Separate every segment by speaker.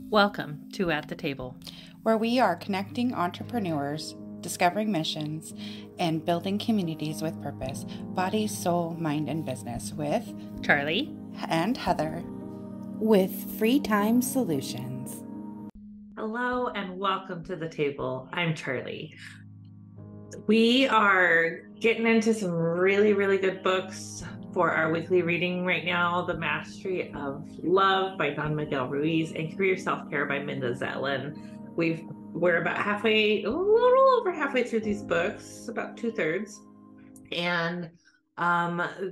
Speaker 1: Welcome to At the Table,
Speaker 2: where we are connecting entrepreneurs, discovering missions, and building communities with purpose, body, soul, mind, and business with
Speaker 1: Charlie
Speaker 2: and Heather with Free Time Solutions.
Speaker 1: Hello and welcome to the table. I'm Charlie. We are getting into some really good books for our weekly reading right now. The Mastery of Love by Don Miguel Ruiz and Career Self-Care by Minda Zetlin. We're about a little over halfway through these books, about 2/3. And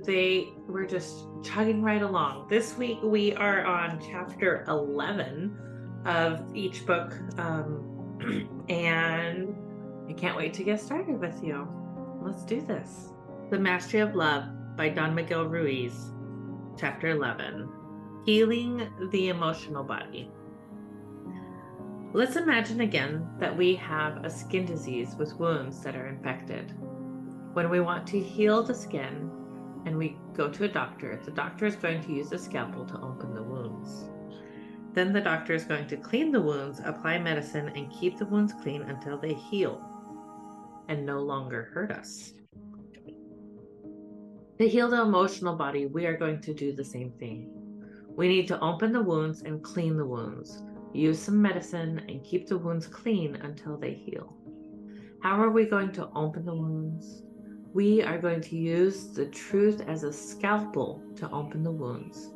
Speaker 1: they were just chugging right along. This week we are on chapter 11 of each book, and I can't wait to get started with you. Let's do this. The Mastery of Love by Don Miguel Ruiz, chapter 11, Healing the Emotional Body. Let's imagine again that we have a skin disease with wounds that are infected. When we want to heal the skin and we go to a doctor, the doctor is going to use a scalpel to open the wounds. Then the doctor is going to clean the wounds, apply medicine, and keep the wounds clean until they heal and no longer hurt us. To heal the emotional body, we are going to do the same thing. We need to open the wounds and clean the wounds, use some medicine, and keep the wounds clean until they heal. How are we going to open the wounds? We are going to use the truth as a scalpel to open the wounds.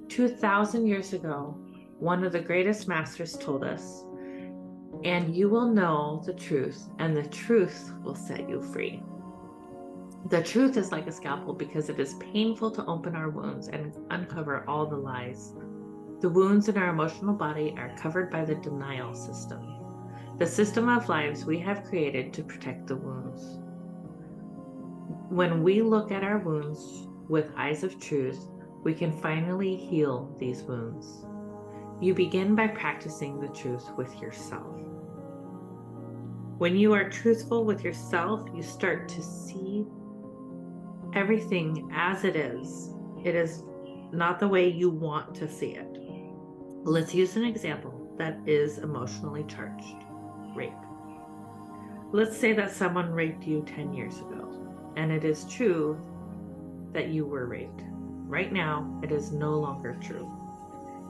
Speaker 1: 2,000 years ago, one of the greatest masters told us, "And you will know the truth, and the truth will set you free." The truth is like a scalpel because it is painful to open our wounds and uncover all the lies. The wounds in our emotional body are covered by the denial system, the system of lives we have created to protect the wounds. When we look at our wounds with eyes of truth, we can finally heal these wounds. You begin by practicing the truth with yourself. When you are truthful with yourself, you start to see everything as it is. It is not the way you want to see it. Let's use an example that is emotionally charged: rape. Let's say that someone raped you 10 years ago, and it is true that you were raped. Right now, it is no longer true.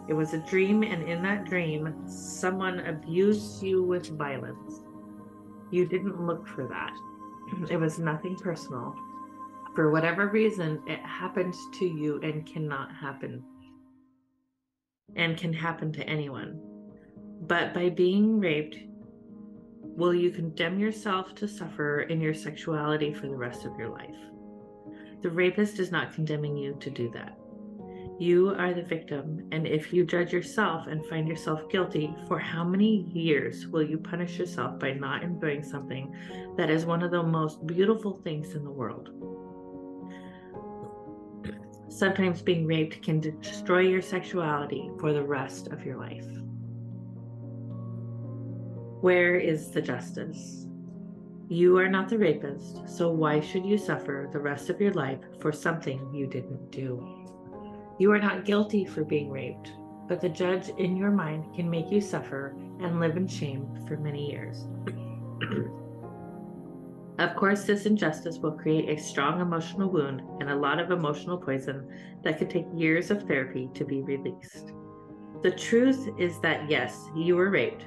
Speaker 1: It was a dream, and in that dream, someone abused you with violence. You didn't look for that. It was nothing personal. For whatever reason, it happened to you and cannot happen, and can happen to anyone. But by being raped, will you condemn yourself to suffer in your sexuality for the rest of your life? The rapist is not condemning you to do that. You are the victim, and if you judge yourself and find yourself guilty, for how many years will you punish yourself by not enjoying something that is one of the most beautiful things in the world? Sometimes being raped can destroy your sexuality for the rest of your life. Where is the justice? You are not the rapist, so why should you suffer the rest of your life for something you didn't do? You are not guilty for being raped, but the judge in your mind can make you suffer and live in shame for many years. Of course, this injustice will create a strong emotional wound and a lot of emotional poison that could take years of therapy to be released. The truth is that yes, you were raped,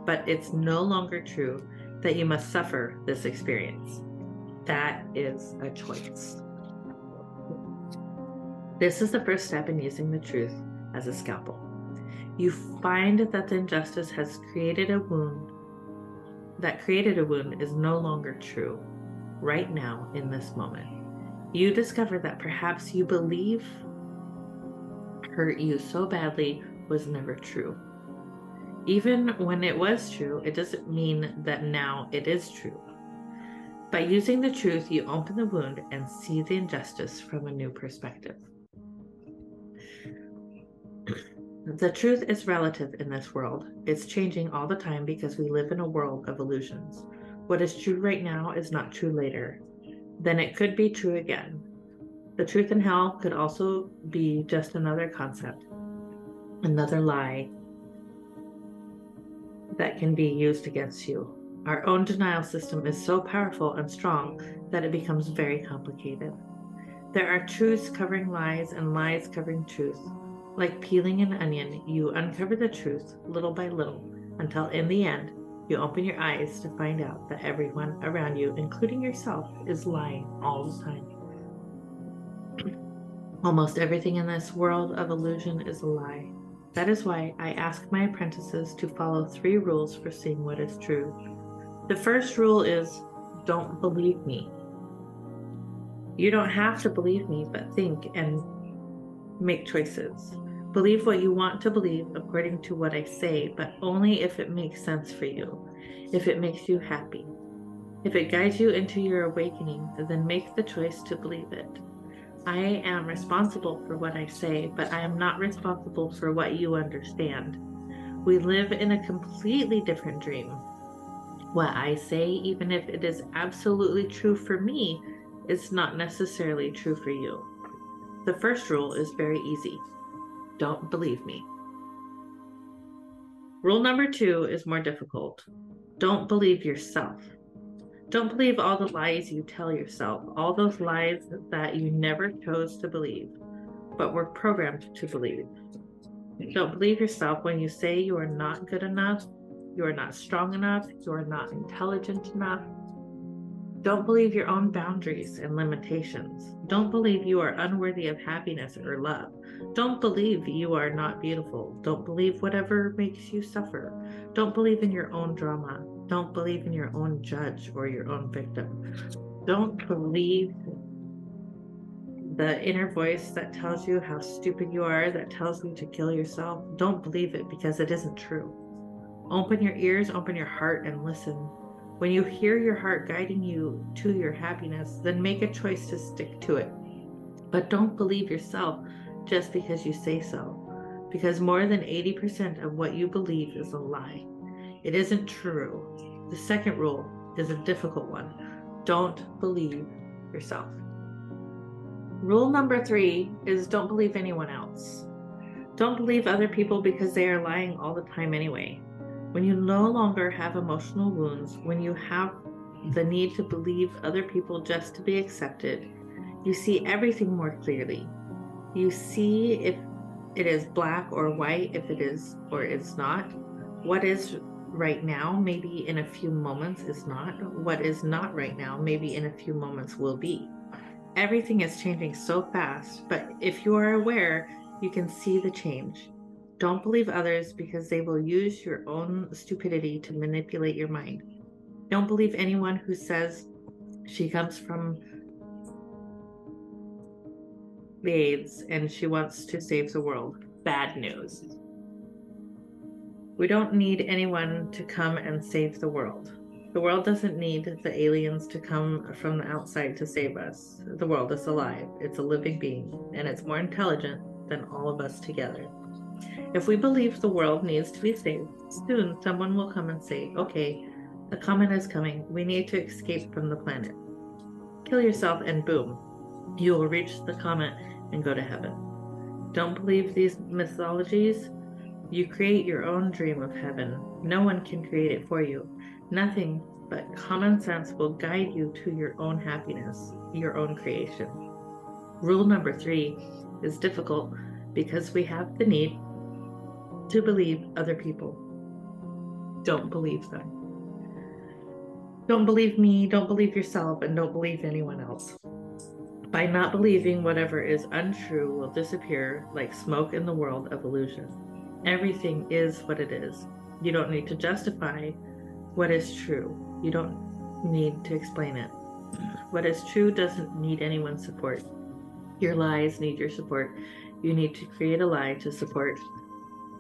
Speaker 1: but it's no longer true that you must suffer this experience. That is a choice. This is the first step in using the truth as a scalpel. You find that the injustice has created a wound. That created a wound is no longer true right now in this moment. You discover that perhaps you believe hurt you so badly was never true. Even when it was true, it doesn't mean that now it is true. By using the truth, you open the wound and see the injustice from a new perspective. The truth is relative in this world. It's changing all the time because we live in a world of illusions. What is true right now is not true later. Then it could be true again. The truth in hell could also be just another concept, another lie, that can be used against you. Our own denial system is so powerful and strong that it becomes very complicated. There are truths covering lies and lies covering truth. Like peeling an onion, you uncover the truth little by little until in the end, you open your eyes to find out that everyone around you, including yourself, is lying all the time. Almost everything in this world of illusion is a lie. That is why I ask my apprentices to follow 3 rules for seeing what is true. The first rule is, don't believe me. You don't have to believe me, but think and make choices. Believe what you want to believe according to what I say, but only if it makes sense for you, if it makes you happy. If it guides you into your awakening, then make the choice to believe it. I am responsible for what I say, but I am not responsible for what you understand. We live in a completely different dream. What I say, even if it is absolutely true for me, is not necessarily true for you. The first rule is very easy. Don't believe me. Rule number 2 is more difficult. Don't believe yourself. Don't believe all the lies you tell yourself, all those lies that you never chose to believe, but were programmed to believe. Don't believe yourself when you say you are not good enough, you are not strong enough, you are not intelligent enough. Don't believe your own boundaries and limitations. Don't believe you are unworthy of happiness or love. Don't believe you are not beautiful. Don't believe whatever makes you suffer. Don't believe in your own drama. Don't believe in your own judge or your own victim. Don't believe the inner voice that tells you how stupid you are, that tells you to kill yourself. Don't believe it because it isn't true. Open your ears, open your heart, and listen. When you hear your heart guiding you to your happiness, then make a choice to stick to it. But don't believe yourself just because you say so, because more than 80% of what you believe is a lie. It isn't true. The second rule is a difficult one. Don't believe yourself. Rule number 3 is don't believe anyone else. Don't believe other people because they are lying all the time anyway. When you no longer have emotional wounds, when you have the need to believe other people just to be accepted, you see everything more clearly. You see if it is black or white, if it is or is not. What is right now, maybe in a few moments is not. What is not right now, maybe in a few moments will be. Everything is changing so fast, but if you are aware, you can see the change. Don't believe others because they will use your own stupidity to manipulate your mind. Don't believe anyone who says she comes from the AIDS and she wants to save the world. Bad news. We don't need anyone to come and save the world. The world doesn't need the aliens to come from the outside to save us. The world is alive. It's a living being, and it's more intelligent than all of us together. If we believe the world needs to be saved, soon someone will come and say, okay, the comet is coming. We need to escape from the planet. Kill yourself and boom, you will reach the comet and go to heaven. Don't believe these mythologies. You create your own dream of heaven. No one can create it for you. Nothing but common sense will guide you to your own happiness, your own creation. Rule number 3 is difficult because we have the need to believe other people. Don't believe them. Don't believe me, don't believe yourself, and don't believe anyone else. By not believing, whatever is untrue will disappear like smoke in the world of illusion. Everything is what it is. You don't need to justify what is true. You don't need to explain it. What is true doesn't need anyone's support. Your lies need your support. You need to create a lie to support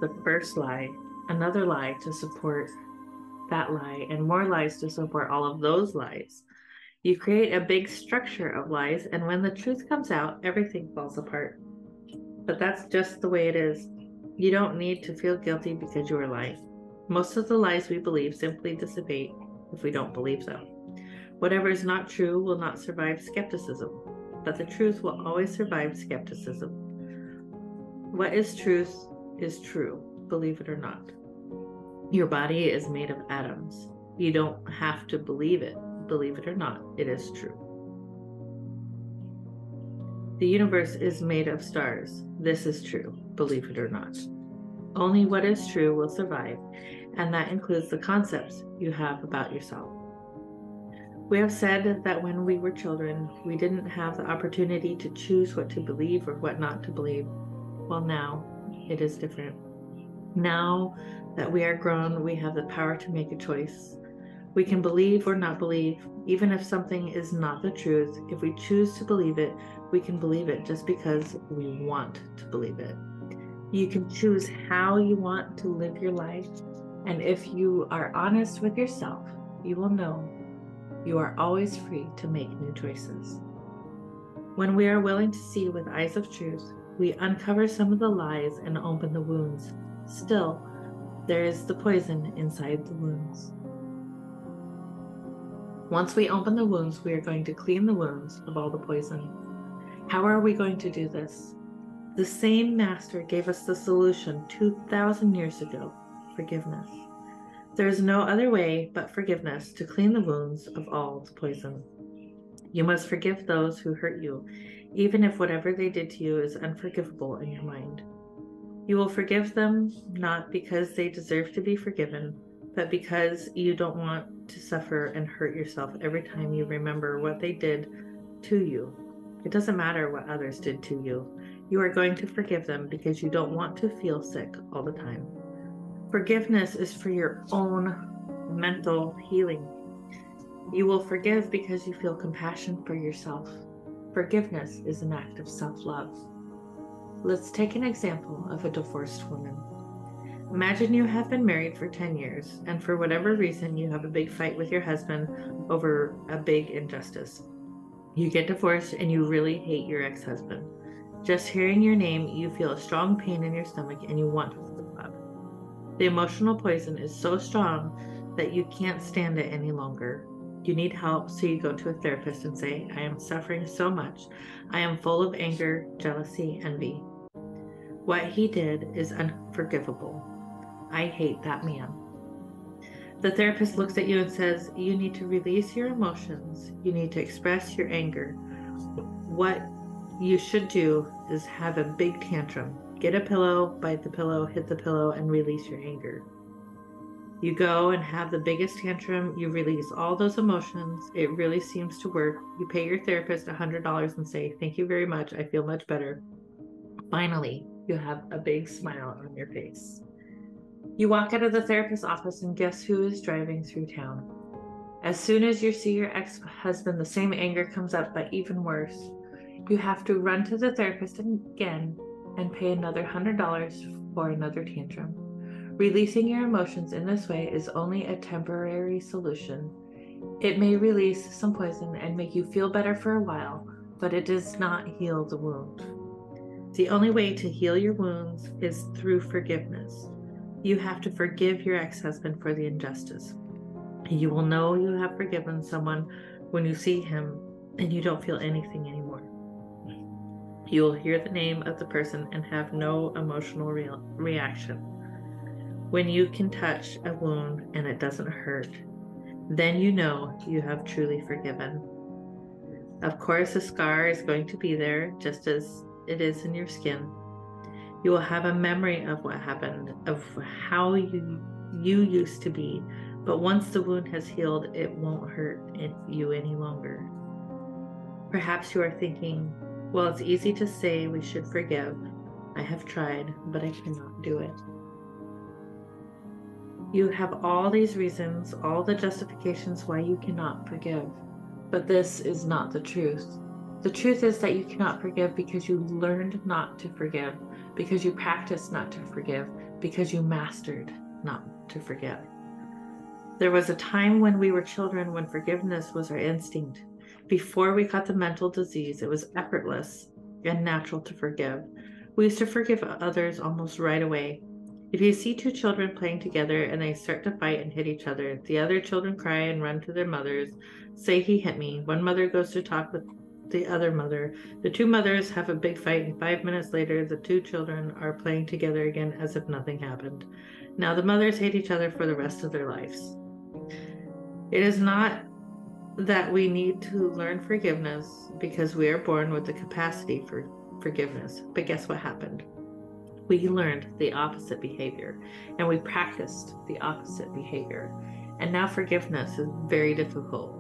Speaker 1: the first lie, another lie to support that lie, and more lies to support all of those lies. You create a big structure of lies, and when the truth comes out, everything falls apart. But that's just the way it is. You don't need to feel guilty because you are lying. Most of the lies we believe simply dissipate if we don't believe them. Whatever is not true will not survive skepticism, but the truth will always survive skepticism. What is truth is true, believe it or not. Your body is made of atoms. You don't have to believe it. Believe it or not, it is true. The universe is made of stars. This is true. Believe it or not. Only what is true will survive, and that includes the concepts you have about yourself. We have said that when we were children, we didn't have the opportunity to choose what to believe or what not to believe. Well, now it is different. Now that we are grown, we have the power to make a choice. We can believe or not believe, even if something is not the truth. If we choose to believe it, we can believe it just because we want to believe it. You can choose how you want to live your life, and if you are honest with yourself, you will know you are always free to make new choices. When we are willing to see with eyes of truth, we uncover some of the lies and open the wounds. Still, there is the poison inside the wounds. Once we open the wounds, we are going to clean the wounds of all the poison. How are we going to do this? The same master gave us the solution 2,000 years ago: forgiveness. There is no other way but forgiveness to clean the wounds of all the poison. You must forgive those who hurt you, even if whatever they did to you is unforgivable in your mind. You will forgive them not because they deserve to be forgiven, but because you don't want to suffer and hurt yourself every time you remember what they did to you. It doesn't matter what others did to you. You are going to forgive them because you don't want to feel sick all the time. Forgiveness is for your own mental healing. You will forgive because you feel compassion for yourself. Forgiveness is an act of self-love. Let's take an example of a divorced woman. Imagine you have been married for 10 years, and for whatever reason, you have a big fight with your husband over a big injustice. You get divorced and you really hate your ex-husband. Just hearing your name, you feel a strong pain in your stomach and you want to throw up. The emotional poison is so strong that you can't stand it any longer. You need help, so you go to a therapist and say, I am suffering so much. I am full of anger, jealousy, envy. What he did is unforgivable. I hate that man. The therapist looks at you and says, you need to release your emotions. You need to express your anger. What you should do is have a big tantrum. Get a pillow, bite the pillow, hit the pillow, and release your anger. You go and have the biggest tantrum. You release all those emotions. It really seems to work. You pay your therapist $100 and say, thank you very much. I feel much better. Finally, you have a big smile on your face. You walk out of the therapist's office and guess who is driving through town? As soon as you see your ex-husband, the same anger comes up, but even worse. You have to run to the therapist again and pay another $100 for another tantrum. Releasing your emotions in this way is only a temporary solution. It may release some poison and make you feel better for a while, but it does not heal the wound. The only way to heal your wounds is through forgiveness. You have to forgive your ex-husband for the injustice. You will know you have forgiven someone when you see him and you don't feel anything anymore. You will hear the name of the person and have no emotional reaction. When you can touch a wound and it doesn't hurt, then you know you have truly forgiven. Of course, a scar is going to be there just as it is in your skin. You will have a memory of what happened, of how you used to be, but once the wound has healed, it won't hurt you any longer. Perhaps you are thinking, well, it's easy to say we should forgive. I have tried, but I cannot do it. You have all these reasons, all the justifications why you cannot forgive, but this is not the truth. The truth is that you cannot forgive because you learned not to forgive, because you practiced not to forgive, because you mastered not to forgive. There was a time when we were children when forgiveness was our instinct. Before we got the mental disease, it was effortless and natural to forgive. We used to forgive others almost right away. If you see two children playing together and they start to fight and hit each other, the other children cry and run to their mothers, say he hit me. One mother goes to talk with the other mother. The two mothers have a big fight, and 5 minutes later, the two children are playing together again as if nothing happened. Now the mothers hate each other for the rest of their lives. It is not that we need to learn forgiveness because we are born with the capacity for forgiveness. But guess what happened? We learned the opposite behavior, and we practiced the opposite behavior. And now forgiveness is very difficult.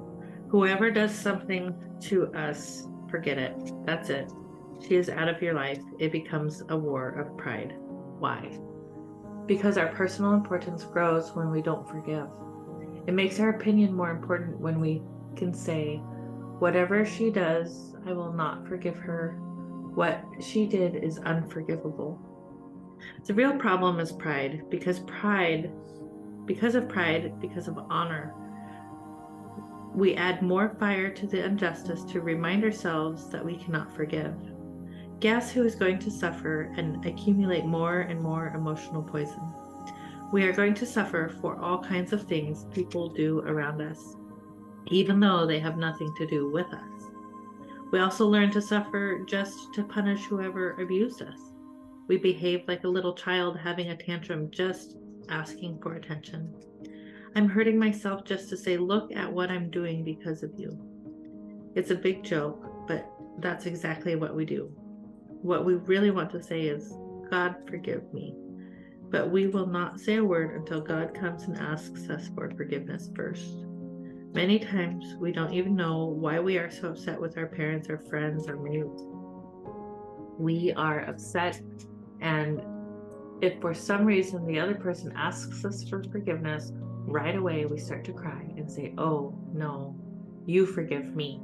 Speaker 1: Whoever does something to us, forget it. That's it. She is out of your life. It becomes a war of pride. Why? Because our personal importance grows when we don't forgive. It makes our opinion more important when we can say, whatever she does, I will not forgive her. What she did is unforgivable. The real problem is pride, because of honor, we add more fire to the injustice to remind ourselves that we cannot forgive. Guess who is going to suffer and accumulate more and more emotional poison? We are going to suffer for all kinds of things people do around us, even though they have nothing to do with us. We also learn to suffer just to punish whoever abused us. We behave like a little child having a tantrum, just asking for attention. I'm hurting myself just to say, look at what I'm doing because of you. It's a big joke, but that's exactly what we do. What we really want to say is, God, forgive me. But we will not say a word until God comes and asks us for forgiveness first. Many times we don't even know why we are so upset with our parents, our friends, our mates. We are upset, and if for some reason the other person asks us for forgiveness, right away we start to cry and say, oh no, you forgive me.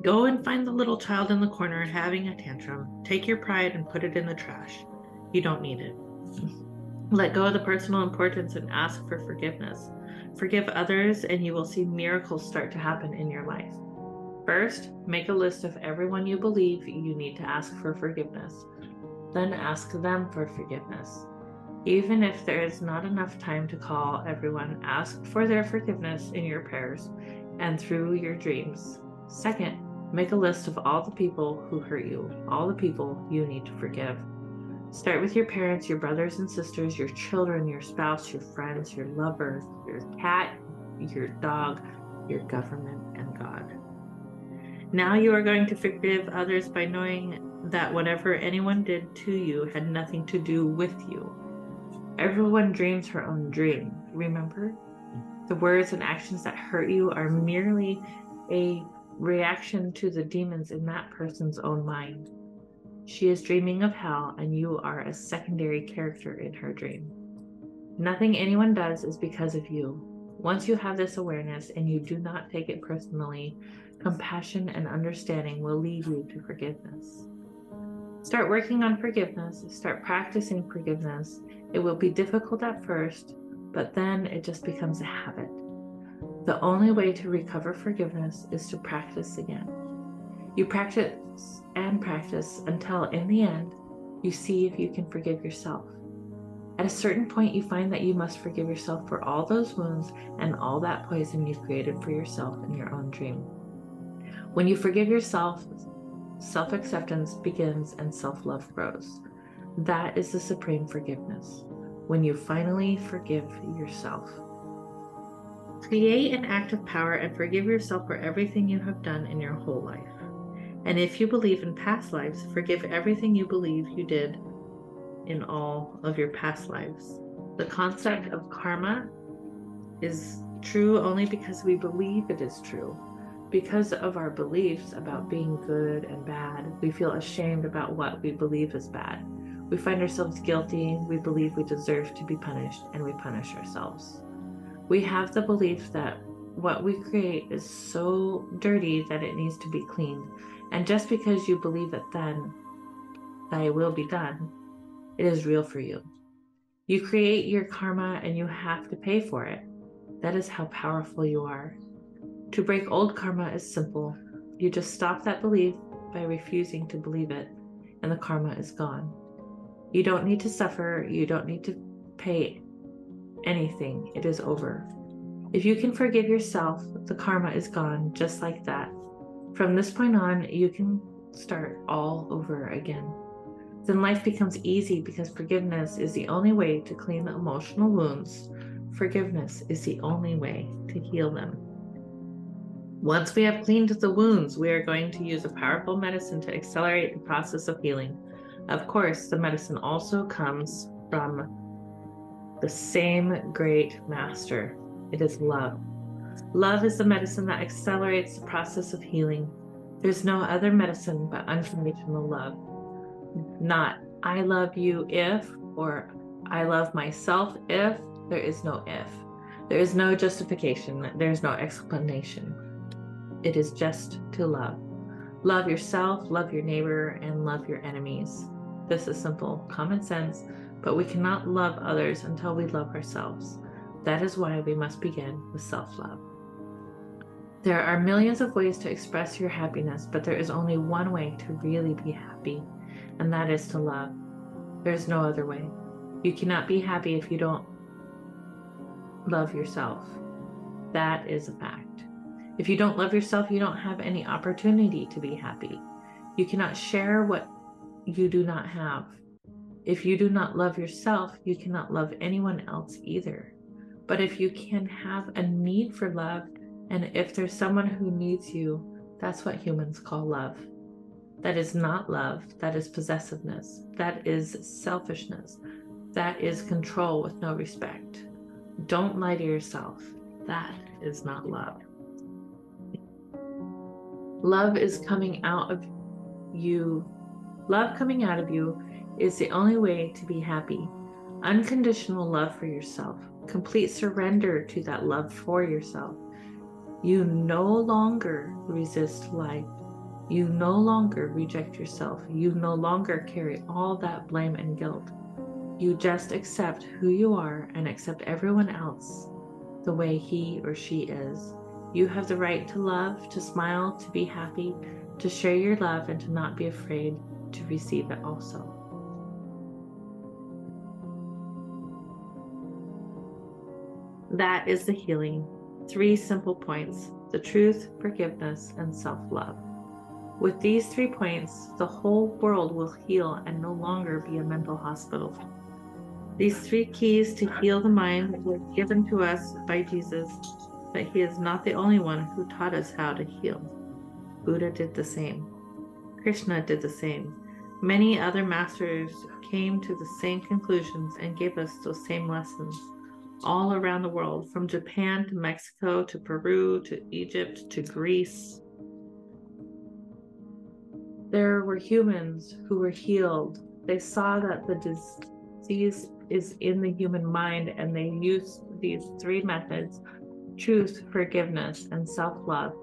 Speaker 1: Go and find the little child in the corner having a tantrum. Take your pride and put it in the trash. You don't need it. Let go of the personal importance and ask for forgiveness. Forgive others and you will see miracles start to happen in your life. First, make a list of everyone you believe you need to ask for forgiveness. Then ask them for forgiveness. Even if there is not enough time to call everyone, ask for their forgiveness in your prayers and through your dreams. Second, make a list of all the people who hurt you, all the people you need to forgive. Start with your parents, your brothers and sisters, your children, your spouse, your friends, your lover, your cat, your dog, your government, and God. Now you are going to forgive others by knowing that whatever anyone did to you had nothing to do with you. Everyone dreams her own dream, remember? The words and actions that hurt you are merely a reaction to the demons in that person's own mind. She is dreaming of hell, and you are a secondary character in her dream. Nothing anyone does is because of you. Once you have this awareness and you do not take it personally, compassion and understanding will lead you to forgiveness. Start working on forgiveness. Start practicing forgiveness. It will be difficult at first, but then it just becomes a habit. The only way to recover forgiveness is to practice again. You practice and practice until, in the end, you see if you can forgive yourself. At a certain point, you find that you must forgive yourself for all those wounds and all that poison you created for yourself in your own dream. When you forgive yourself, self-acceptance begins and self-love grows. That is the supreme forgiveness, when you finally forgive yourself. Create an act of power and forgive yourself for everything you have done in your whole life. And if you believe in past lives, forgive everything you believe you did in all of your past lives. The concept of karma is true only because we believe it is true. Because of our beliefs about being good and bad, we feel ashamed about what we believe is bad. We find ourselves guilty, we believe we deserve to be punished, and we punish ourselves. We have the belief that what we create is so dirty that it needs to be cleaned. And just because you believe it then, thy will be done, it is real for you. You create your karma and you have to pay for it. That is how powerful you are. To break old karma is simple. You just stop that belief by refusing to believe it, and the karma is gone. You don't need to suffer. You don't need to pay anything. It is over. If you can forgive yourself, the karma is gone just like that. From this point on, you can start all over again. Then life becomes easy because forgiveness is the only way to clean the emotional wounds. Forgiveness is the only way to heal them. Once we have cleaned the wounds, we are going to use a powerful medicine to accelerate the process of healing. Of course, the medicine also comes from the same great master. It is love. Love is the medicine that accelerates the process of healing. There's no other medicine but unconditional love. Not, I love you if, or I love myself if. There is no if. There is no justification. There's no explanation. It is just to love. Love yourself, love your neighbor, and love your enemies. This is simple, common sense, but we cannot love others until we love ourselves. That is why we must begin with self-love. There are millions of ways to express your happiness, but there is only one way to really be happy, and that is to love. There is no other way. You cannot be happy if you don't love yourself. That is a fact. If you don't love yourself, you don't have any opportunity to be happy. You cannot share what you do not have. If you do not love yourself, you cannot love anyone else either. But if you can have a need for love, and if there's someone who needs you, that's what humans call love. That is not love. That is possessiveness. That is selfishness. That is control with no respect. Don't lie to yourself. That is not love. Love is coming out of you. Love coming out of you is the only way to be happy. Unconditional love for yourself. Complete surrender to that love for yourself. You no longer resist life. You no longer reject yourself. You no longer carry all that blame and guilt. You just accept who you are and accept everyone else the way he or she is. You have the right to love, to smile, to be happy, to share your love, and to not be afraid to receive it also. That is the healing. 3 simple points: the truth, forgiveness, and self-love. With these 3 points, the whole world will heal and no longer be a mental hospital. These 3 keys to heal the mind were given to us by Jesus, but he is not the only one who taught us how to heal. Buddha did the same. Krishna did the same. Many other masters came to the same conclusions and gave us those same lessons all around the world, from Japan to Mexico to Peru to Egypt to Greece. There were humans who were healed. They saw that the disease is in the human mind, and they used these 3 methods: truth, forgiveness, and self-love.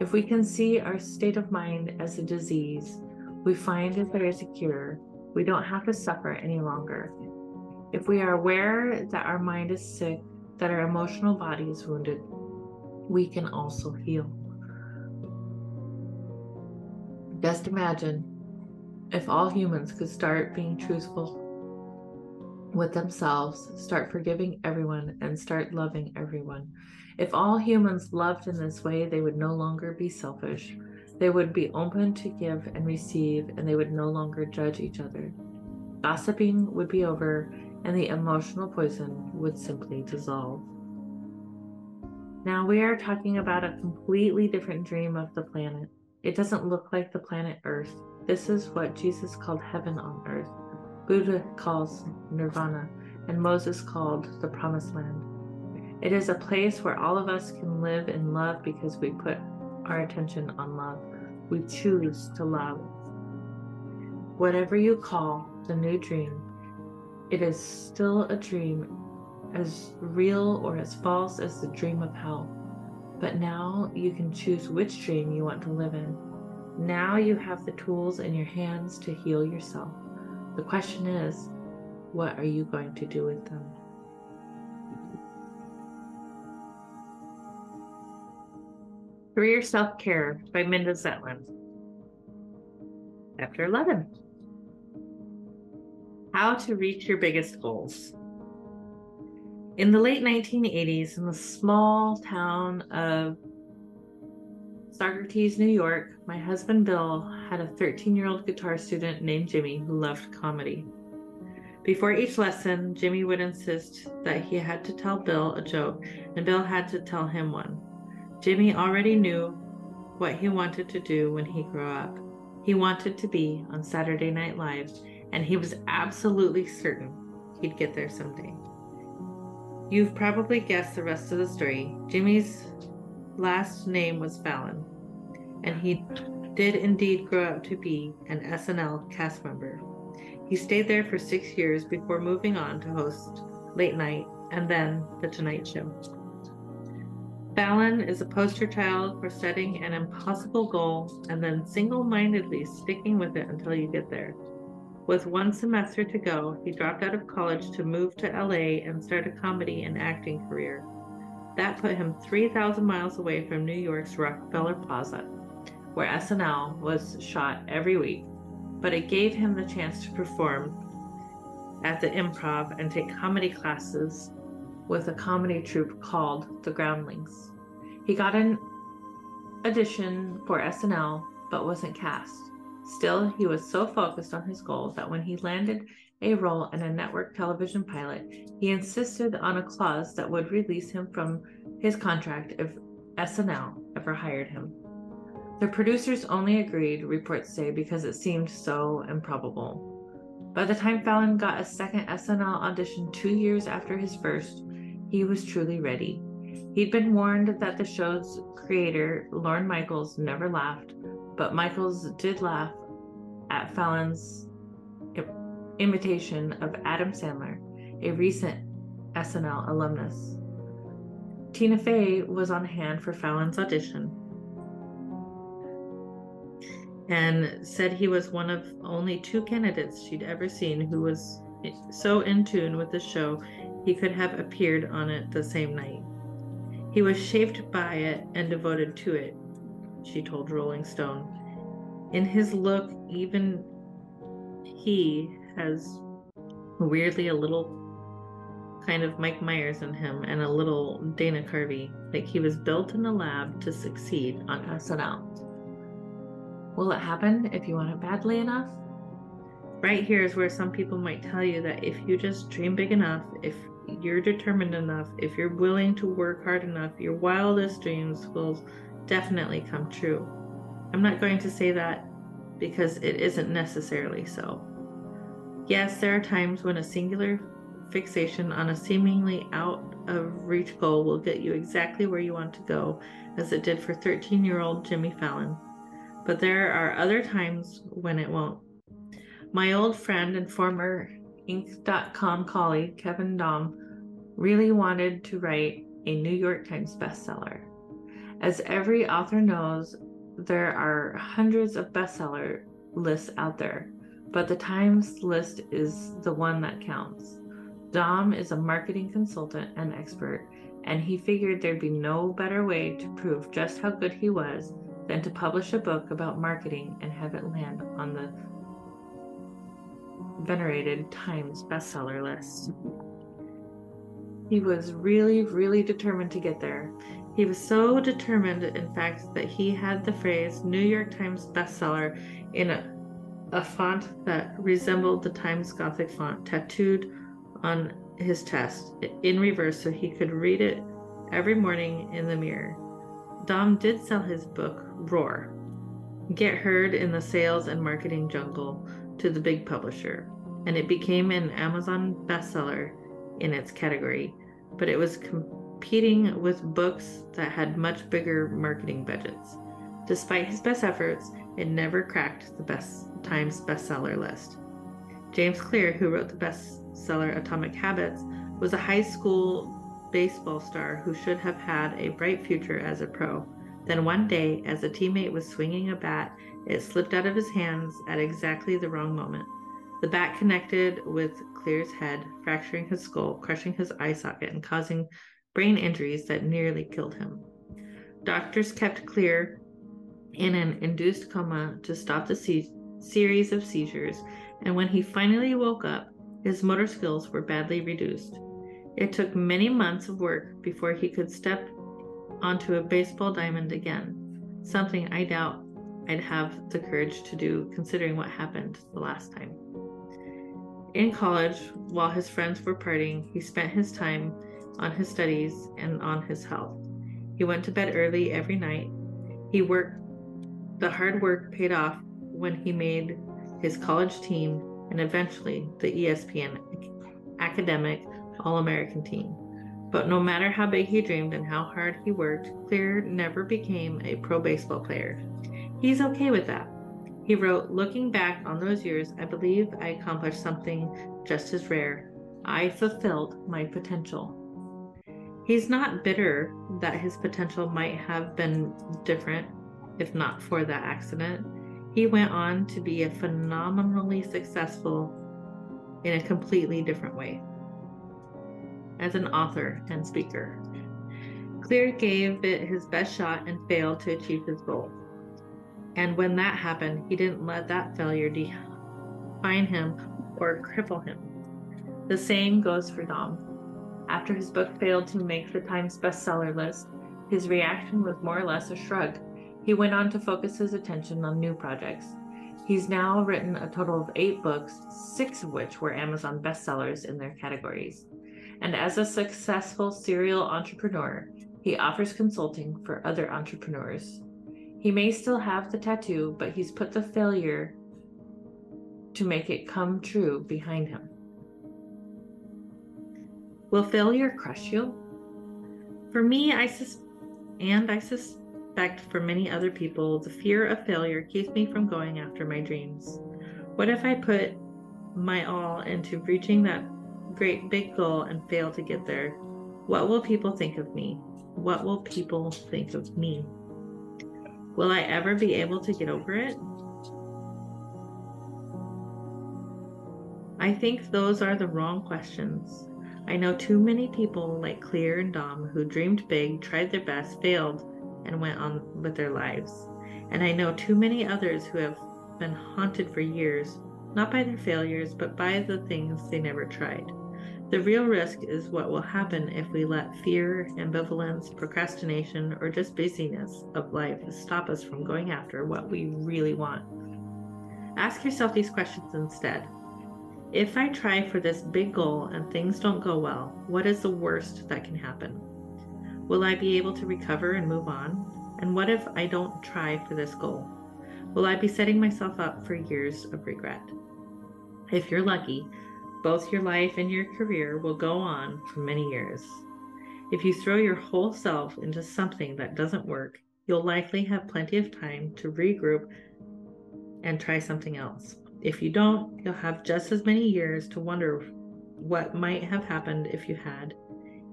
Speaker 1: If we can see our state of mind as a disease, we find that there is a cure. We don't have to suffer any longer. If we are aware that our mind is sick, that our emotional body is wounded, we can also heal. Just imagine if all humans could start being truthful with themselves, start forgiving everyone, and start loving everyone. If all humans loved in this way, they would no longer be selfish. They would be open to give and receive, and they would no longer judge each other. Gossiping would be over, and the emotional poison would simply dissolve. Now we are talking about a completely different dream of the planet. It doesn't look like the planet Earth. This is what Jesus called heaven on earth. Buddha calls nirvana, and Moses called the promised land. It is a place where all of us can live in love because we put our attention on love. We choose to love. Whatever you call the new dream, it is still a dream, as real or as false as the dream of hell. But now you can choose which dream you want to live in. Now you have the tools in your hands to heal yourself. The question is, what are you going to do with them? Career Self-Care by Minda Zetlin. Chapter 11. How to reach your biggest goals. In the late 1980s, in the small town of Saugerties, New York, my husband Bill had a 13-year-old guitar student named Jimmy who loved comedy. Before each lesson, Jimmy would insist that he had to tell Bill a joke, and Bill had to tell him one. Jimmy already knew what he wanted to do when he grew up. He wanted to be on Saturday Night Live, and he was absolutely certain he'd get there someday. You've probably guessed the rest of the story. Jimmy's last name was Fallon, and he did indeed grow up to be an SNL cast member. He stayed there for 6 years before moving on to host Late Night and then The Tonight Show. Fallon is a poster child for setting an impossible goal and then single-mindedly sticking with it until you get there. With 1 semester to go, he dropped out of college to move to LA and start a comedy and acting career. That put him 3,000 miles away from New York's Rockefeller Plaza, where SNL was shot every week, but it gave him the chance to perform at the Improv and take comedy classes with a comedy troupe called The Groundlings. He got an audition for SNL, but wasn't cast. Still, he was so focused on his goals that when he landed a role in a network television pilot, he insisted on a clause that would release him from his contract if SNL ever hired him. The producers only agreed, reports say, because it seemed so improbable. By the time Fallon got a second SNL audition 2 years after his first, he was truly ready. He'd been warned that the show's creator, Lorne Michaels, never laughed, but Michaels did laugh at Fallon's imitation of Adam Sandler, a recent SNL alumnus. Tina Fey was on hand for Fallon's audition and said he was one of only 2 candidates she'd ever seen who was so in tune with the show he could have appeared on it the same night. He was shaped by it and devoted to it, she told Rolling Stone. In his look, even he has weirdly a little kind of Mike Myers in him and a little Dana Carvey, like he was built in a lab to succeed on SNL. Will it happen if you want it badly enough? Right here is where some people might tell you that if you just dream big enough, if you're determined enough, if you're willing to work hard enough, your wildest dreams will definitely come true. I'm not going to say that because it isn't necessarily so. Yes, there are times when a singular fixation on a seemingly out of reach goal will get you exactly where you want to go, as it did for 13-year-old Jimmy Fallon. But there are other times when it won't. My old friend and former Inc.com colleague, Kevin Dom, really wanted to write a New York Times bestseller. As every author knows, there are hundreds of bestseller lists out there, but the Times list is the one that counts. Dom is a marketing consultant and expert, and he figured there'd be no better way to prove just how good he was than to publish a book about marketing and have it land on the venerated Times bestseller list. He was really, really determined to get there. He was so determined, in fact, that he had the phrase New York Times bestseller in a font that resembled the Times Gothic font tattooed on his chest in reverse so he could read it every morning in the mirror. Dom did sell his book, Roar, get heard in the sales and marketing jungle to the big publisher, and it became an Amazon bestseller in its category, but it was competing with books that had much bigger marketing budgets. Despite his best efforts, it never cracked the Times bestseller list. James Clear, who wrote the bestseller Atomic Habits, was a high school baseball star who should have had a bright future as a pro. Then one day, as a teammate was swinging a bat, it slipped out of his hands at exactly the wrong moment. The bat connected with Clear's head, fracturing his skull, crushing his eye socket, and causing brain injuries that nearly killed him. Doctors kept Clear in an induced coma to stop the series of seizures, and when he finally woke up, his motor skills were badly reduced. It took many months of work before he could step onto a baseball diamond again, something I doubt I'd have the courage to do considering what happened the last time. In college, while his friends were partying, he spent his time on his studies and on his health. He went to bed early every night. The hard work paid off when he made his college team and eventually the ESPN academic All-American team. But no matter how big he dreamed and how hard he worked, Clear never became a pro baseball player. He's okay with that. He wrote, "Looking back on those years, I believe I accomplished something just as rare. I fulfilled my potential." He's not bitter that his potential might have been different if not for that accident. He went on to be phenomenally successful in a completely different way as an author and speaker. Clear gave it his best shot and failed to achieve his goal. And when that happened, he didn't let that failure define him or cripple him. The same goes for Dom. After his book failed to make the Times bestseller list, his reaction was more or less a shrug. He went on to focus his attention on new projects. He's now written a total of 8 books, 6 of which were Amazon bestsellers in their categories. And as a successful serial entrepreneur, he offers consulting for other entrepreneurs. He may still have the tattoo, but he's put the failure to make it come true behind him. Will failure crush you? For me, I suspect for many other people, the fear of failure keeps me from going after my dreams. What if I put my all into reaching that great big goal and fail to get there? What will people think of me? What will people think of me? Will I ever be able to get over it? I think those are the wrong questions. I know too many people like Clear and Dom who dreamed big, tried their best, failed, and went on with their lives. And I know too many others who have been haunted for years, not by their failures, but by the things they never tried. The real risk is what will happen if we let fear, ambivalence, procrastination, or just busyness of life stop us from going after what we really want. Ask yourself these questions instead. If I try for this big goal and things don't go well, what is the worst that can happen? Will I be able to recover and move on? And what if I don't try for this goal? Will I be setting myself up for years of regret? If you're lucky, both your life and your career will go on for many years. If you throw your whole self into something that doesn't work, you'll likely have plenty of time to regroup and try something else. If you don't, you'll have just as many years to wonder what might have happened if you had.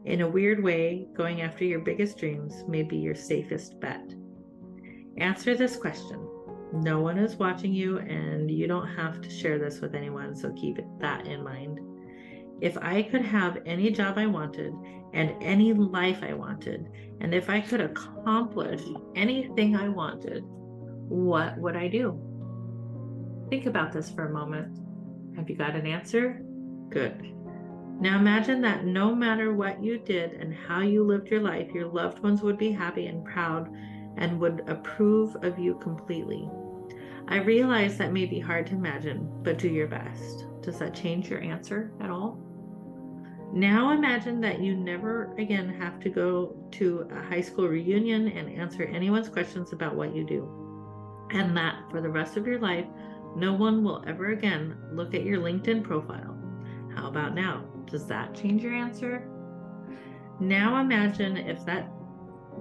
Speaker 1: In a weird way, going after your biggest dreams may be your safest bet. Answer this question. No one is watching you, and you don't have to share this with anyone, so keep that in mind. If I could have any job I wanted and any life I wanted, and if I could accomplish anything I wanted, what would I do? Think about this for a moment. Have you got an answer? Good. Now imagine that no matter what you did and how you lived your life, your loved ones would be happy and proud and would approve of you completely. I realize that may be hard to imagine, but do your best. Does that change your answer at all? Now imagine that you never again have to go to a high school reunion and answer anyone's questions about what you do, and that for the rest of your life, no one will ever again look at your LinkedIn profile. How about now? Does that change your answer? Now imagine if that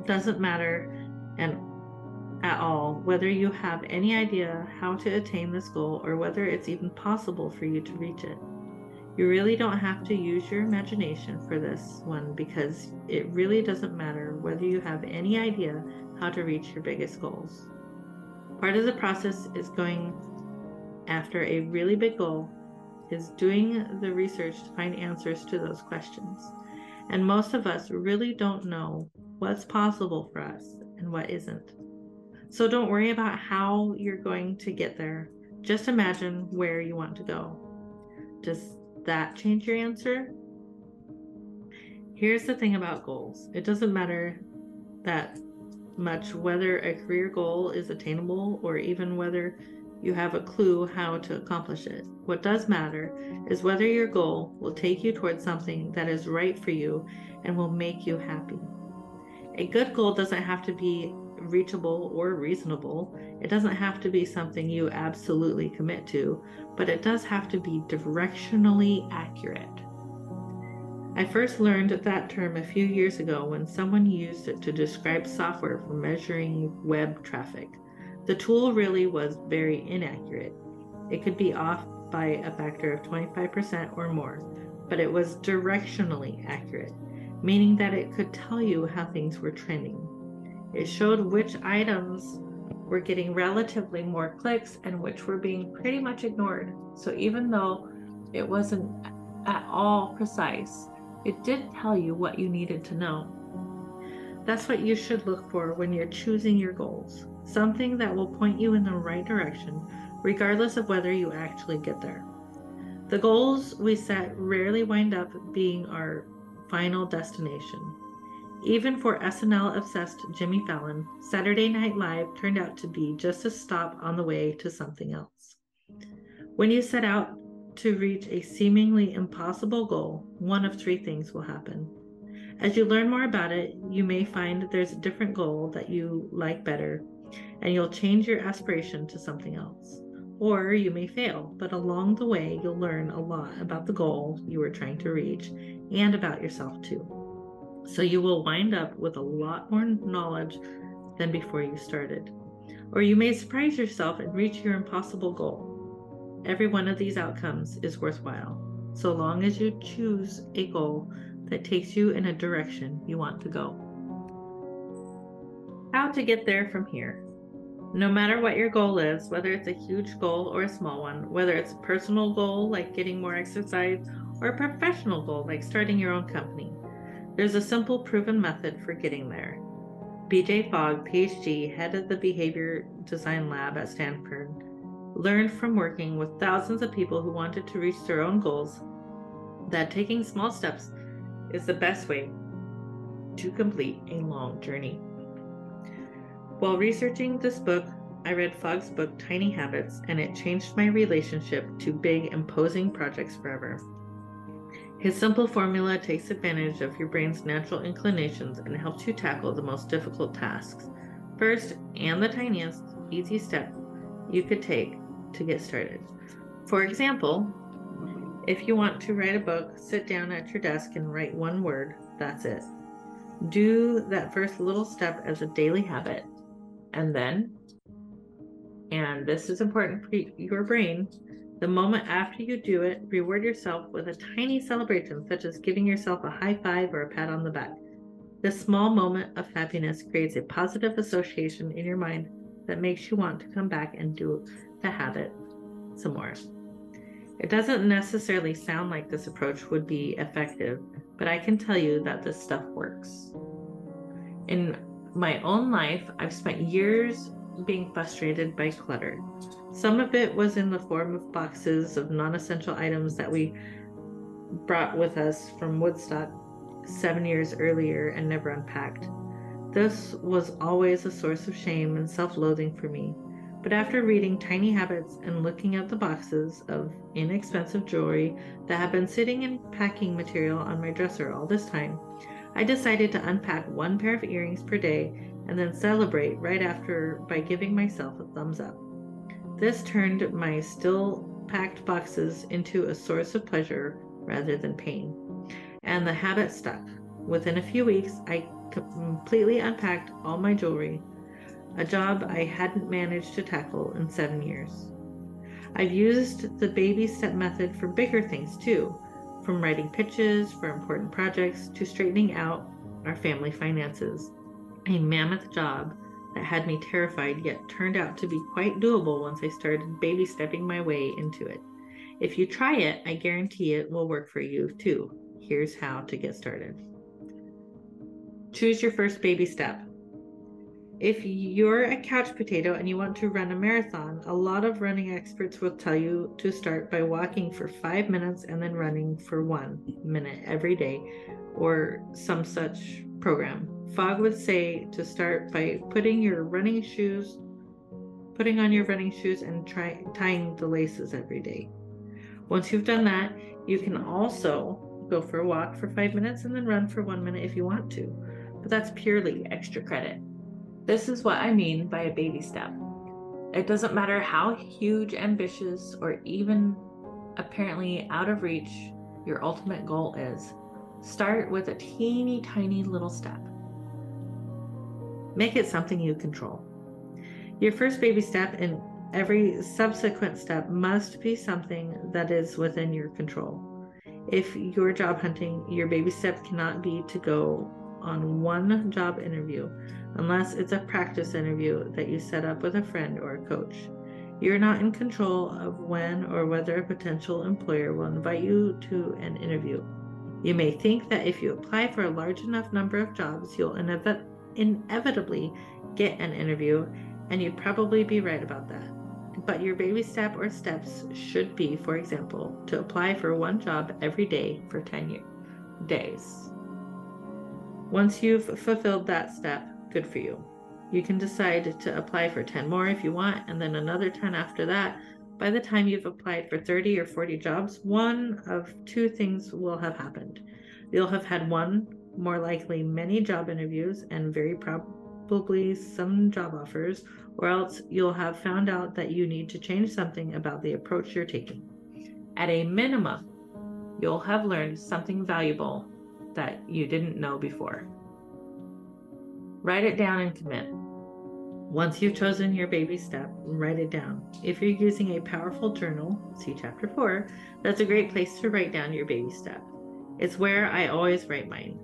Speaker 1: doesn't matter and at all, whether you have any idea how to attain this goal or whether it's even possible for you to reach it. You really don't have to use your imagination for this one because it really doesn't matter whether you have any idea how to reach your biggest goals. Part of the process is going after a really big goal is doing the research to find answers to those questions. And most of us really don't know what's possible for us and what isn't. So don't worry about how you're going to get there. Just imagine where you want to go. Does that change your answer? Here's the thing about goals. It doesn't matter that much whether a career goal is attainable or even whether you have a clue how to accomplish it. What does matter is whether your goal will take you towards something that is right for you and will make you happy. A good goal doesn't have to be reachable or reasonable. It doesn't have to be something you absolutely commit to, but it does have to be directionally accurate. I first learned that term a few years ago when someone used it to describe software for measuring web traffic. The tool really was very inaccurate. It could be off by a factor of 25% or more, but it was directionally accurate, meaning that it could tell you how things were trending. It showed which items were getting relatively more clicks and which were being pretty much ignored. So even though it wasn't at all precise, it did tell you what you needed to know. That's what you should look for when you're choosing your goals. Something that will point you in the right direction, regardless of whether you actually get there. The goals we set rarely wind up being our final destination. Even for SNL-obsessed Jimmy Fallon, Saturday Night Live turned out to be just a stop on the way to something else. When you set out to reach a seemingly impossible goal, one of three things will happen. As you learn more about it, you may find there's a different goal that you like better, and you'll change your aspiration to something else. Or you may fail, but along the way, you'll learn a lot about the goal you were trying to reach and about yourself too. So you will wind up with a lot more knowledge than before you started. Or you may surprise yourself and reach your impossible goal. Every one of these outcomes is worthwhile, so long as you choose a goal that takes you in a direction you want to go. How to get there from here. No matter what your goal is, whether it's a huge goal or a small one, whether it's a personal goal like getting more exercise or a professional goal like starting your own company, there's a simple proven method for getting there. BJ Fogg, PhD, head of the Behavior Design Lab at Stanford, learned from working with thousands of people who wanted to reach their own goals that taking small steps is the best way to complete a long journey. While researching this book, I read Fogg's book, Tiny Habits, and it changed my relationship to big, imposing projects forever. His simple formula takes advantage of your brain's natural inclinations and helps you tackle the most difficult tasks. First, and the tiniest, easy step you could take to get started. For example, if you want to write a book, sit down at your desk and write one word. That's it. Do that first little step as a daily habit. And then, and this is important for your brain, the moment after you do it, reward yourself with a tiny celebration, such as giving yourself a high five or a pat on the back. This small moment of happiness creates a positive association in your mind that makes you want to come back and do the habit some more. It doesn't necessarily sound like this approach would be effective, but I can tell you that this stuff works. In my own life, I've spent years being frustrated by clutter. Some of it was in the form of boxes of non-essential items that we brought with us from Woodstock 7 years earlier and never unpacked. This was always a source of shame and self-loathing for me. But after reading Tiny Habits and looking at the boxes of inexpensive jewelry that have been sitting in packing material on my dresser all this time, I decided to unpack one pair of earrings per day and then celebrate right after by giving myself a thumbs up. This turned my still packed boxes into a source of pleasure rather than pain. And the habit stuck. Within a few weeks, I completely unpacked all my jewelry, a job I hadn't managed to tackle in 7 years. I've used the baby step method for bigger things too, from writing pitches for important projects to straightening out our family finances. A mammoth job that had me terrified yet turned out to be quite doable once I started baby stepping my way into it. If you try it, I guarantee it will work for you too. Here's how to get started. Choose your first baby step. If you're a couch potato and you want to run a marathon, a lot of running experts will tell you to start by walking for 5 minutes and then running for 1 minute every day, or some such program. Fogg would say to start by putting on your running shoes and tying the laces every day. Once you've done that, you can also go for a walk for 5 minutes and then run for 1 minute if you want to, but that's purely extra credit. This is what I mean by a baby step. It doesn't matter how huge, ambitious, or even apparently out of reach your ultimate goal is. Start with a teeny tiny little step. Make it something you control. Your first baby step and every subsequent step must be something that is within your control. If you're job hunting, your baby step cannot be to go on one job interview, unless it's a practice interview that you set up with a friend or a coach. You're not in control of when or whether a potential employer will invite you to an interview. You may think that if you apply for a large enough number of jobs, you'll inevitably get an interview, and you'd probably be right about that. But your baby step or steps should be, for example, to apply for one job every day for 10 days. Once you've fulfilled that step, good for you. You can decide to apply for 10 more if you want, and then another 10 after that. By the time you've applied for 30 or 40 jobs, one of two things will have happened. You'll have had one, more likely many job interviews, and very probably some job offers, or else you'll have found out that you need to change something about the approach you're taking. At a minimum, you'll have learned something valuable that you didn't know before. Write it down and commit. Once you've chosen your baby step, write it down. If you're using a powerful journal, see Chapter 4, that's a great place to write down your baby step. It's where I always write mine.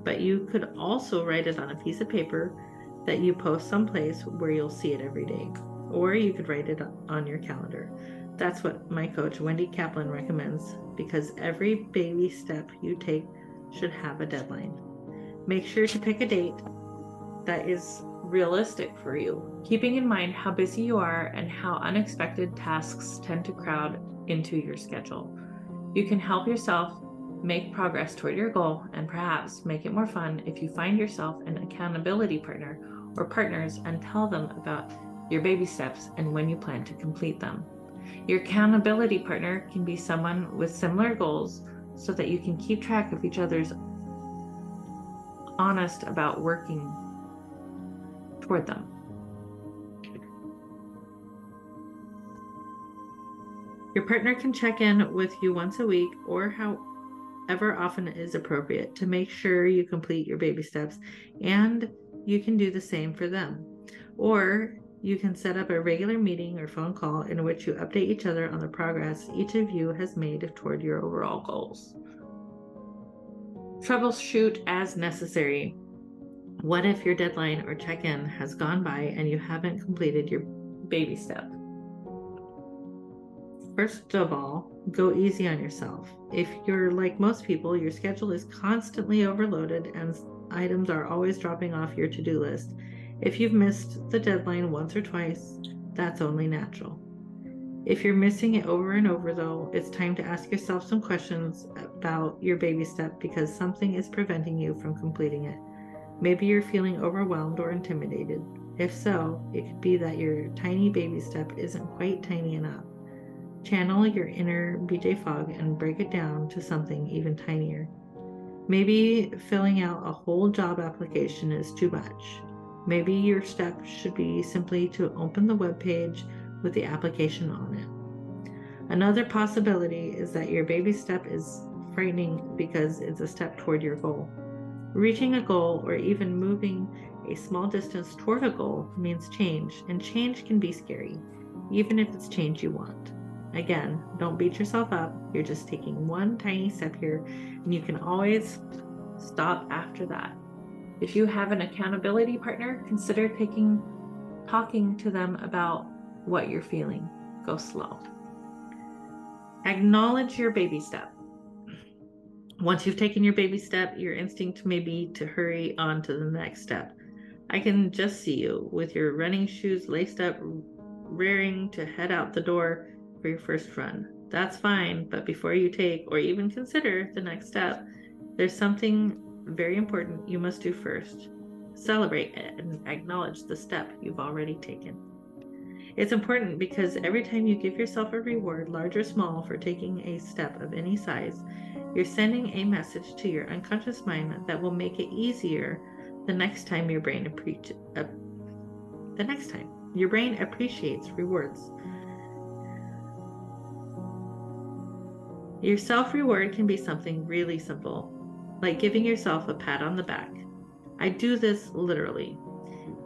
Speaker 1: But you could also write it on a piece of paper that you post someplace where you'll see it every day. Or you could write it on your calendar. That's what my coach, Wendy Kaplan, recommends, because every baby step you take should have a deadline. Make sure to pick a date that is realistic for you, keeping in mind how busy you are and how unexpected tasks tend to crowd into your schedule. You can help yourself make progress toward your goal and perhaps make it more fun if you find yourself an accountability partner or partners and tell them about your baby steps and when you plan to complete them. Your accountability partner can be someone with similar goals so that you can keep track of each other's honest about working toward them. Your partner can check in with you once a week or however often is appropriate to make sure you complete your baby steps, and you can do the same for them. Or you can set up a regular meeting or phone call in which you update each other on the progress each of you has made toward your overall goals. Troubleshoot as necessary. What if your deadline or check-in has gone by and you haven't completed your baby step? First of all, go easy on yourself. If you're like most people, your schedule is constantly overloaded and items are always dropping off your to-do list. If you've missed the deadline once or twice, that's only natural. If you're missing it over and over, though, it's time to ask yourself some questions about your baby step because something is preventing you from completing it. Maybe you're feeling overwhelmed or intimidated. If so, it could be that your tiny baby step isn't quite tiny enough. Channel your inner BJ Fogg and break it down to something even tinier. Maybe filling out a whole job application is too much. Maybe your step should be simply to open the web page with the application on it. Another possibility is that your baby step is frightening because it's a step toward your goal. Reaching a goal or even moving a small distance toward a goal means change, and change can be scary, even if it's change you want. Again, don't beat yourself up. You're just taking one tiny step here, and you can always stop after that. If you have an accountability partner, consider talking to them about what you're feeling. Go slow. Acknowledge your baby step. Once you've taken your baby step, your instinct may be to hurry on to the next step. I can just see you with your running shoes laced up, raring to head out the door for your first run. That's fine, but before you take or even consider the next step, there's something very important you must do first. Celebrate it and acknowledge the step you've already taken. It's important because every time you give yourself a reward, large or small, for taking a step of any size, you're sending a message to your unconscious mind that will make it easier the next time your brain appreciates rewards. Your self-reward can be something really simple, like giving yourself a pat on the back. I do this literally.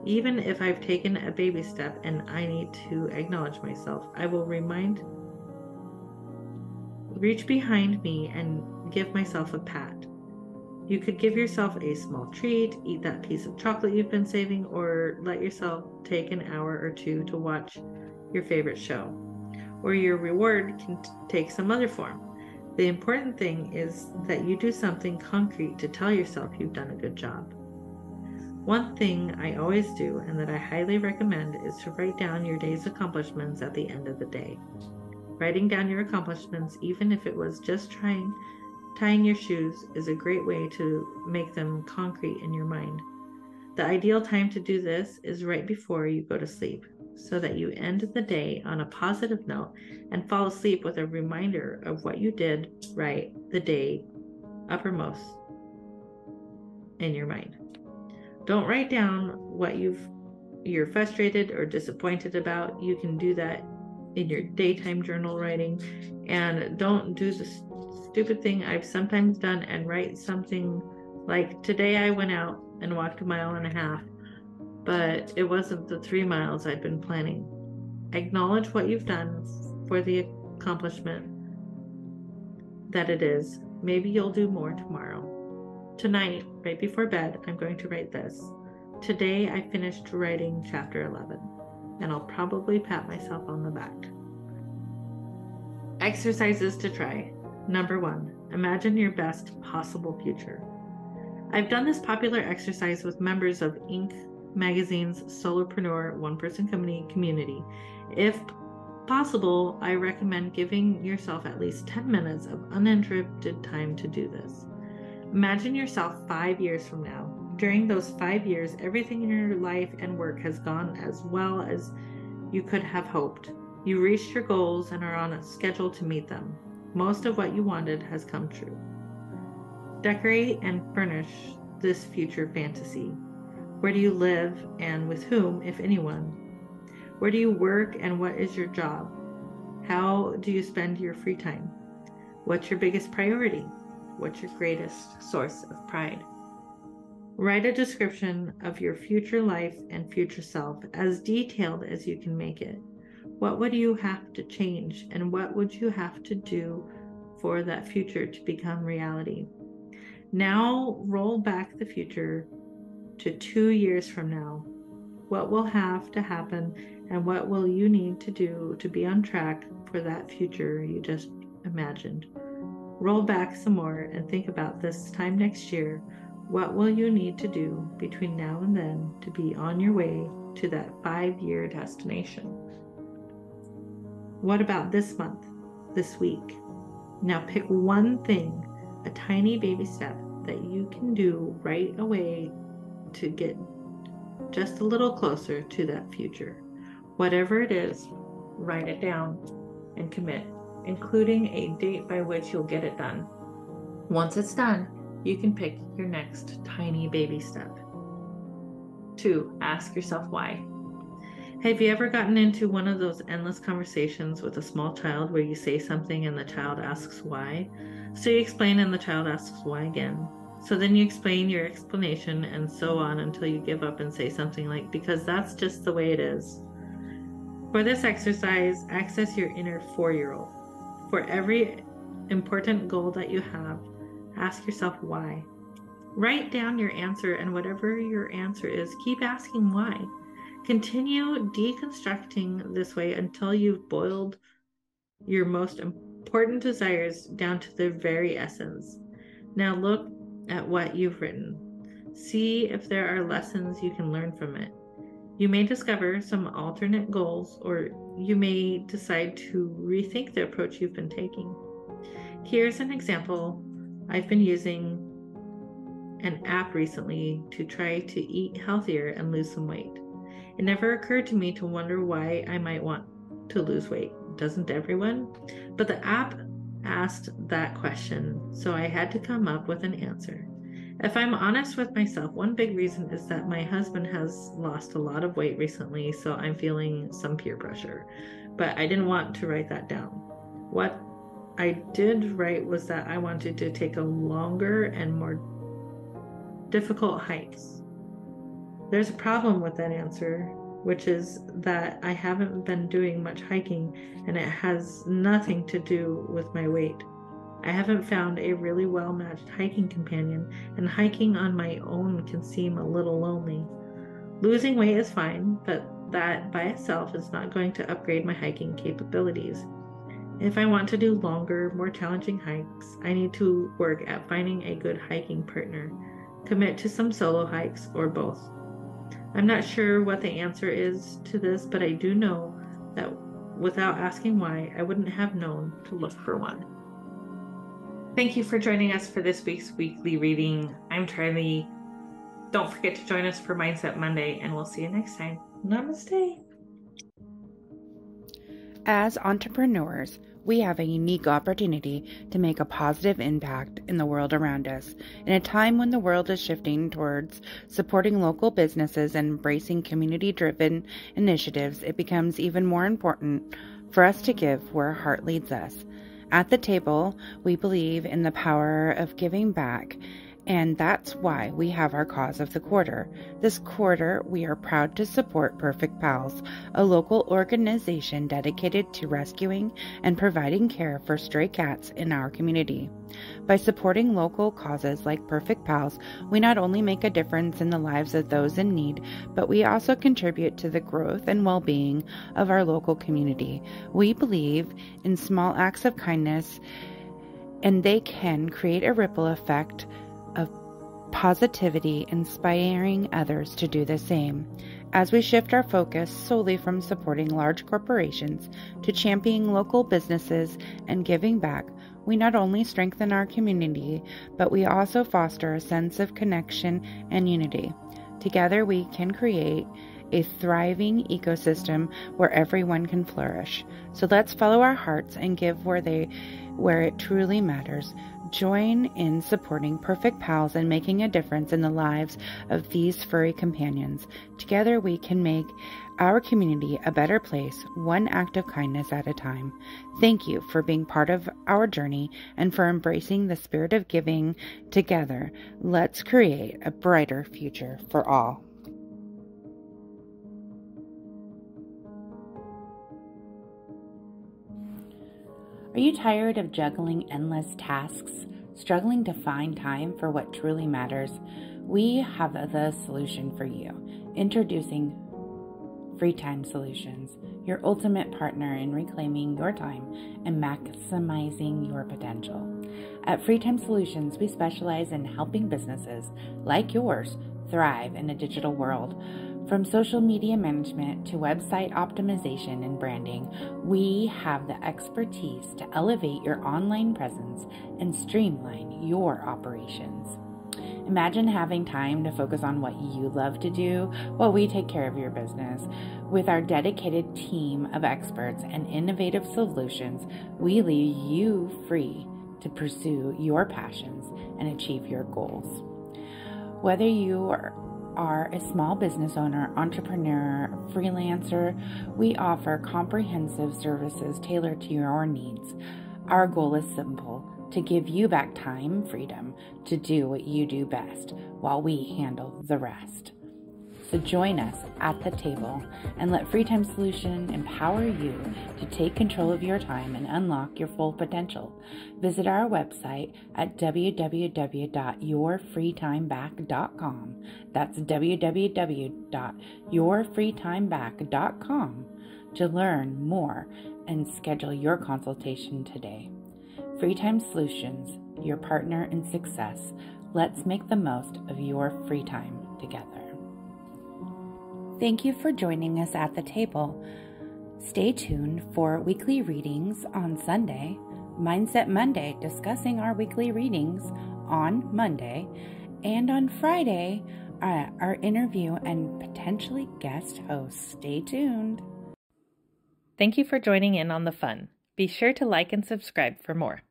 Speaker 1: Even if I've taken a baby step and I need to acknowledge myself, I will reach behind me and give myself a pat. You could give yourself a small treat, eat that piece of chocolate you've been saving, or let yourself take an hour or two to watch your favorite show. Or your reward can take some other form. The important thing is that you do something concrete to tell yourself you've done a good job. One thing I always do, and that I highly recommend, is to write down your day's accomplishments at the end of the day. Writing down your accomplishments, even if it was just tying your shoes, is a great way to make them concrete in your mind. The ideal time to do this is right before you go to sleep, so that you end the day on a positive note and fall asleep with a reminder of what you did right the day uppermost in your mind. Don't write down what you're frustrated or disappointed about. You can do that in your daytime journal writing, and don't do the stupid thing I've sometimes done and write something like, today I went out and walked 1.5 miles, but it wasn't the 3 miles I'd been planning. Acknowledge what you've done for the accomplishment that it is. Maybe you'll do more tomorrow. Tonight, right before bed, I'm going to write this. Today I finished writing chapter 11, and I'll probably pat myself on the back. Exercises to try. Number 1, imagine your best possible future. I've done this popular exercise with members of Inc. magazine's Solopreneur one-person company community. If possible, I recommend giving yourself at least 10 minutes of uninterrupted time to do this. Imagine yourself 5 years from now. During those 5 years, everything in your life and work has gone as well as you could have hoped. You reached your goals and are on a schedule to meet them. Most of what you wanted has come true. Decorate and furnish this future fantasy. Where do you live and with whom, if anyone? Where do you work and what is your job? How do you spend your free time? What's your biggest priority? What's your greatest source of pride? Write a description of your future life and future self, as detailed as you can make it. What would you have to change, and what would you have to do for that future to become reality? Now roll back the future to 2 years from now. What will have to happen, and what will you need to do to be on track for that future you just imagined? Roll back some more and think about this time next year. What will you need to do between now and then to be on your way to that 5-year destination? What about this month, this week? Now pick one thing, a tiny baby step that you can do right away to get just a little closer to that future. Whatever it is, write it down and commit, including a date by which you'll get it done. Once it's done, you can pick your next tiny baby step. 2, ask yourself why. Have you ever gotten into one of those endless conversations with a small child where you say something and the child asks why? So you explain and the child asks why again. So then you explain your explanation and so on until you give up and say something like, because that's just the way it is. For this exercise, access your inner 4-year-old. For every important goal that you have, ask yourself why. Write down your answer, and whatever your answer is, keep asking why. Continue deconstructing this way until you've boiled your most important desires down to their very essence. Now look at what you've written. See if there are lessons you can learn from it. You may discover some alternate goals, or you may decide to rethink the approach you've been taking. Here's an example. I've been using an app recently to try to eat healthier and lose some weight. It never occurred to me to wonder why I might want to lose weight. Doesn't everyone? But the app asked that question, so I had to come up with an answer. If I'm honest with myself, one big reason is that my husband has lost a lot of weight recently, so I'm feeling some peer pressure. But I didn't want to write that down. What I did write was that I wanted to take a longer and more difficult hikes. There's a problem with that answer, which is that I haven't been doing much hiking, and it has nothing to do with my weight. I haven't found a really well-matched hiking companion, and hiking on my own can seem a little lonely. Losing weight is fine, but that by itself is not going to upgrade my hiking capabilities. If I want to do longer, more challenging hikes, I need to work at finding a good hiking partner, commit to some solo hikes, or both. I'm not sure what the answer is to this, but I do know that without asking why, I wouldn't have known to look for one. Thank you for joining us for this week's weekly reading. I'm Charlie. Don't forget to join us for Mindset Monday, and we'll see you next time. Namaste.
Speaker 2: As entrepreneurs, we have a unique opportunity to make a positive impact in the world around us. In a time when the world is shifting towards supporting local businesses and embracing community-driven initiatives, it becomes even more important for us to give where our heart leads us. At the table, we believe in the power of giving back, and that's why we have our cause of the quarter. This quarter, we are proud to support Perfect Pals, a local organization dedicated to rescuing and providing care for stray cats in our community. By supporting local causes like Perfect Pals, we not only make a difference in the lives of those in need, but we also contribute to the growth and well-being of our local community. We believe in small acts of kindness, and they can create a ripple effect of positivity, inspiring others to do the same. As we shift our focus solely from supporting large corporations to championing local businesses and giving back, we not only strengthen our community, but we also foster a sense of connection and unity. Together, we can create a thriving ecosystem where everyone can flourish. So let's follow our hearts and give where it truly matters. Join in supporting Perfect Pals and making a difference in the lives of these furry companions. Together we can make our community a better place, one act of kindness at a time. Thank you for being part of our journey and for embracing the spirit of giving. Together, let's create a brighter future for all. Are you tired of juggling endless tasks, struggling to find time for what truly matters? We have the solution for you. Introducing Free Time Solutions, your ultimate partner in reclaiming your time and maximizing your potential. At Free Time Solutions, we specialize in helping businesses like yours thrive in a digital world. From social media management to website optimization and branding, we have the expertise to elevate your online presence and streamline your operations. Imagine having time to focus on what you love to do while we take care of your business. With our dedicated team of experts and innovative solutions, we leave you free to pursue your passions and achieve your goals. Whether you are a small business owner, entrepreneur, freelancer, we offer comprehensive services tailored to your needs. Our goal is simple: to give you back time, freedom to do what you do best while we handle the rest. So join us at the table and let Free Time Solution empower you to take control of your time and unlock your full potential. Visit our website at www.yourfreetimeback.com. That's www.yourfreetimeback.com to learn more and schedule your consultation today. Free Time Solutions, your partner in success. Let's make the most of your free time together. Thank you for joining us at the table. Stay tuned for weekly readings on Sunday, Mindset Monday, discussing our weekly readings on Monday, and on Friday, our interview and potentially guest host. Stay tuned.
Speaker 1: Thank you for joining in on the fun. Be sure to like and subscribe for more.